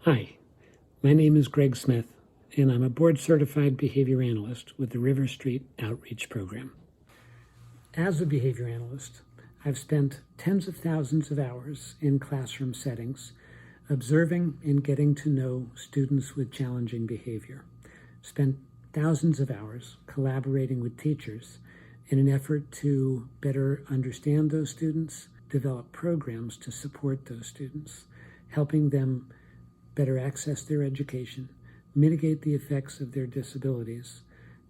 Hi, my name is Greg Smith, and I'm a board-certified behavior analyst with the River Street Outreach Program. As a behavior analyst, I've spent tens of thousands of hours in classroom settings, observing and getting to know students with challenging behavior. Spent thousands of hours collaborating with teachers in an effort to better understand those students, develop programs to support those students, helping them better access their education, mitigate the effects of their disabilities,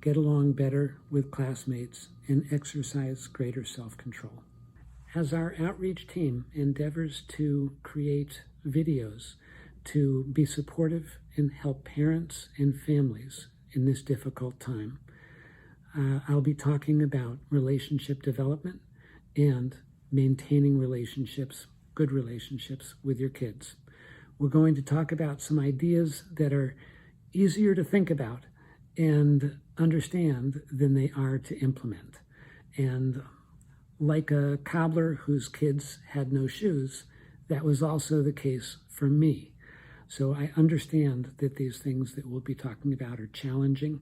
get along better with classmates, and exercise greater self-control. As our outreach team endeavors to create videos to be supportive and help parents and families in this difficult time, I'll be talking about relationship development and maintaining relationships, good relationships with your kids. We're going to talk about some ideas that are easier to think about and understand than they are to implement. And like a cobbler whose kids had no shoes, that was also the case for me. So I understand that these things that we'll be talking about are challenging.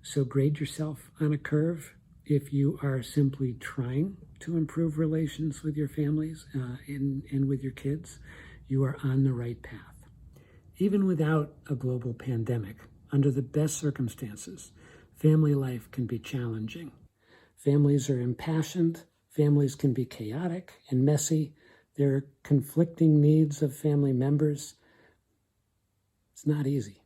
So grade yourself on a curve if you are simply trying to improve relations with your families and with your kids. You are on the right path. Even without a global pandemic, under the best circumstances, family life can be challenging. Families are impassioned, families can be chaotic and messy. There are conflicting needs of family members. It's not easy.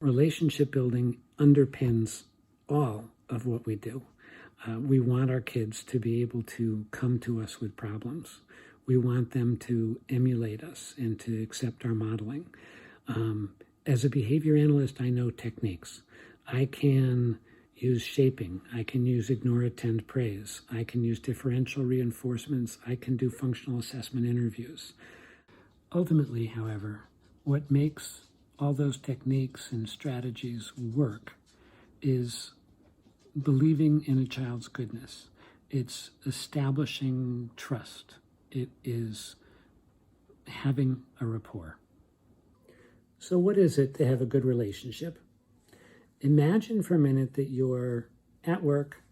Relationship building underpins all of what we do. We want our kids to be able to come to us with problems. We want them to emulate us and to accept our modeling. As a behavior analyst, I know techniques. I can use shaping. I can use ignore, attend, praise. I can use differential reinforcements. I can do functional assessment interviews. Ultimately, however, what makes all those techniques and strategies work is believing in a child's goodness. It's establishing trust. It is having a rapport. So what is it to have a good relationship? Imagine for a minute that you're at work,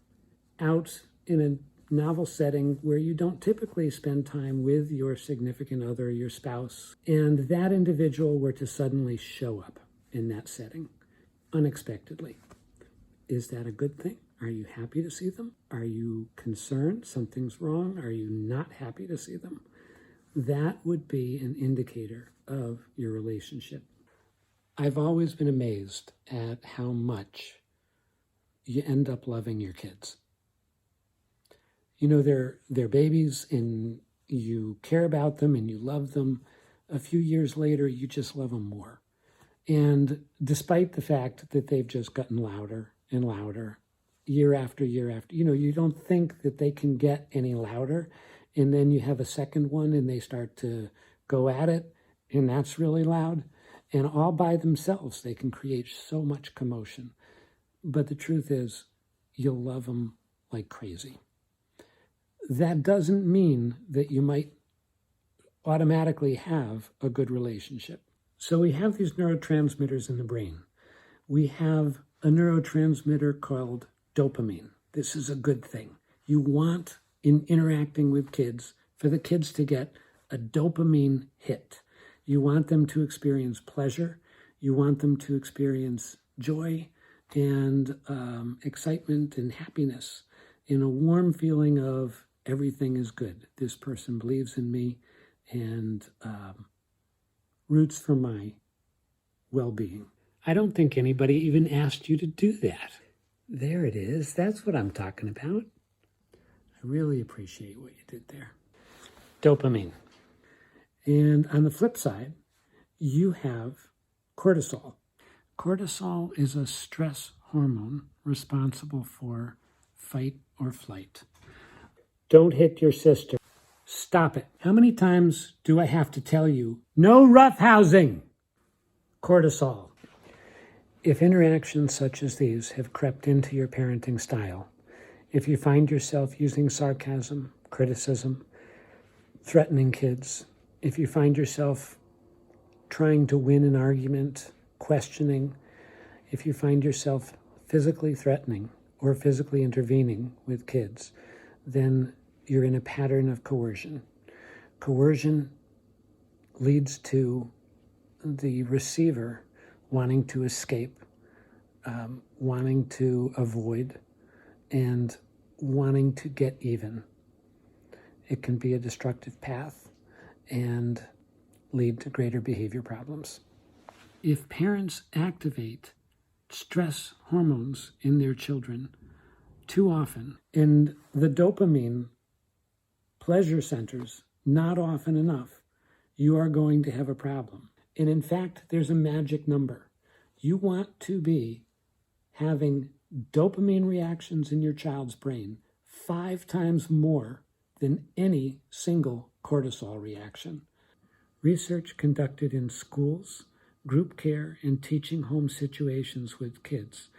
out in a novel setting where you don't typically spend time with your significant other, your spouse, and that individual were to suddenly show up in that setting unexpectedly. Is that a good thing? Are you happy to see them? Are you concerned something's wrong? Are you not happy to see them? That would be an indicator of your relationship. I've always been amazed at how much you end up loving your kids. You know, they're babies and you care about them and you love them. A few years later, you just love them more. And despite the fact that they've just gotten louder and louder year after year after, you don't think that they can get any louder. And then you have a second one and they start to go at it, and that's really loud. And all by themselves, they can create so much commotion. But the truth is, you'll love them like crazy. That doesn't mean that you might automatically have a good relationship. So we have these neurotransmitters in the brain. We have a neurotransmitter called dopamine. This is a good thing. You want, in interacting with kids, for the kids to get a dopamine hit. You want them to experience pleasure. You want them to experience joy and excitement and happiness in a warm feeling of everything is good. This person believes in me and roots for my well-being. I don't think anybody even asked you to do that. There it is. That's what I'm talking about. I really appreciate what you did there. Dopamine. And on the flip side, you have cortisol. Cortisol is a stress hormone responsible for fight or flight. Don't hit your sister. Stop it. How many times do I have to tell you, no roughhousing? Cortisol. If interactions such as these have crept into your parenting style, if you find yourself using sarcasm, criticism, threatening kids, if you find yourself trying to win an argument, questioning, if you find yourself physically threatening or physically intervening with kids, then you're in a pattern of coercion. Coercion leads to the receiver wanting to escape, wanting to avoid, and wanting to get even. It can be a destructive path and lead to greater behavior problems. If parents activate stress hormones in their children too often, and the dopamine pleasure centers not often enough, you are going to have a problem. And in fact, there's a magic number. You want to be having dopamine reactions in your child's brain 5 times more than any single cortisol reaction. Research conducted in schools, group care, and teaching home situations with kids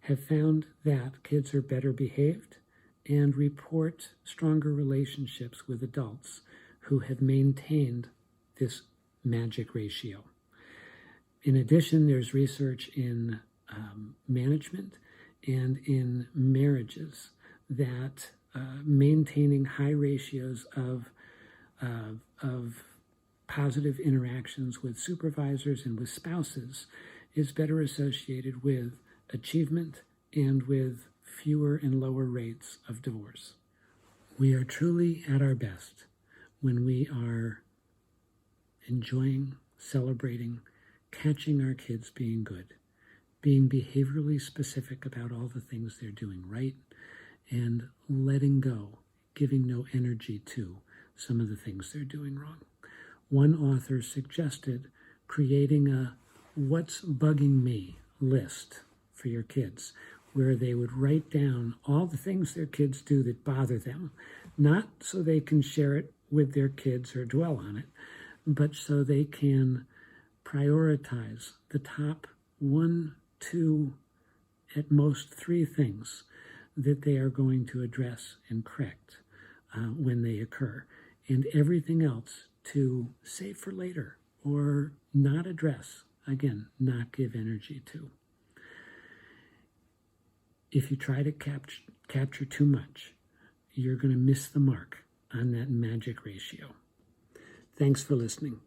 have found that kids are better behaved and report stronger relationships with adults who have maintained this magic ratio. In addition, there's research in management and in marriages that maintaining high ratios of positive interactions with supervisors and with spouses is better associated with achievement and with fewer and lower rates of divorce. We are truly at our best when we are enjoying, celebrating, catching our kids being good, being behaviorally specific about all the things they're doing right, and letting go, giving no energy to some of the things they're doing wrong. One author suggested creating a "what's bugging me" list for your kids, where they would write down all the things their kids do that bother them, not so they can share it with their kids or dwell on it, but so they can prioritize the top 1, 2, at most 3 things that they are going to address and correct when they occur, and everything else to save for later or not address, again, not give energy to. If you try to capture too much, you're going to miss the mark on that magic ratio. Thanks for listening.